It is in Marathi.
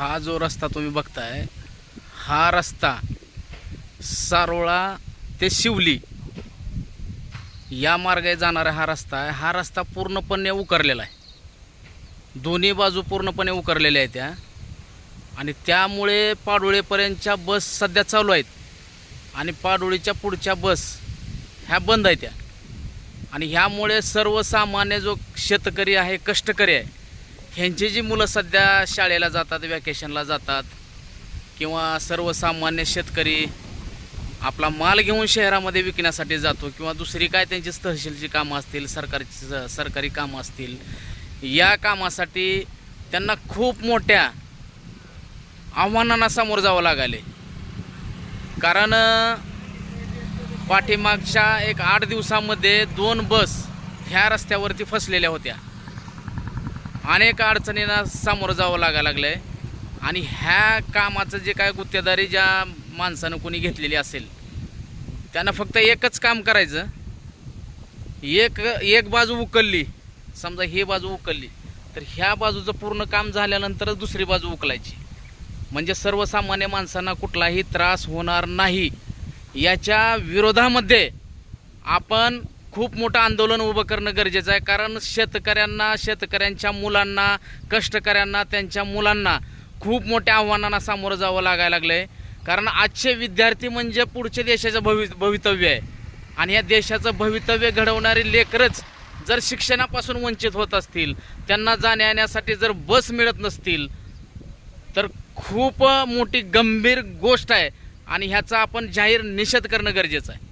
हा जो रस्ता तुम्ही बघताय, हा रस्ता सारोळा ते शिवली या मार्गे जाणारा हा रस्ता आहे. हा रस्ता पूर्णपणे उकरलेला आहे, दोन्ही बाजू पूर्णपणे उकरलेल्या आहेत त्या, आणि त्यामुळे पाडोळेपर्यंतच्या बस सध्या चालू आहेत आणि पाडोळीच्या पुढच्या बस ह्या बंद आहेत त्या. आणि ह्यामुळे सर्वसामान्य जो शेतकरी आहे, कष्टकरी आहे, ह्यांची जी मुलं सध्या शाळेला जातात, वॅकेशनला जातात, किंवा सर्वसामान्य शेतकरी आपला माल घेऊन शहरामध्ये विकण्यासाठी जातो, किंवा दुसरी काय त्यांची तहसीलची कामं असतील, सरकारी कामं असतील, या कामासाठी त्यांना खूप मोठ्या आव्हानांना सामोरं जावं लागले. कारण पाठीमागच्या 8 दिवसामध्ये 2 बस ह्या रस्त्यावरती फसलेल्या होत्या. अनेक अडचणींना सामोरं जावं लागलं आहे. आणि ह्या कामाचं जे काय गुत्तेदारी ज्या माणसानं कोणी घेतलेली असेल, त्यांना फक्त एकच काम करायचं. एक बाजू उकलली, समजा ही बाजू उकलली, तर ह्या बाजूचं पूर्ण काम झाल्यानंतरच दुसरी बाजू उकलायची, म्हणजे सर्वसामान्य माणसांना कुठलाही त्रास होणार नाही. याच्या विरोधामध्ये आपण खूप मोठं आंदोलन उभं करणं गरजेचं आहे. कारण शेतकऱ्यांच्या मुलांना, कष्टकऱ्यांना, त्यांच्या मुलांना खूप मोठ्या आव्हानांना सामोरं जावं लागायला लागलं आहे. कारण आजचे विद्यार्थी म्हणजे पुढच्या देशाचं भवितव्य आहे, आणि या देशाचं भवितव्य घडवणारी लेकरच जर शिक्षणापासून वंचित होत असतील, त्यांना जाण्या येण्यासाठी जर बस मिळत नसतील, तर खूप मोठी गंभीर गोष्ट आहे, आणि ह्याचा आपण जाहीर निषेध करणं गरजेचं आहे.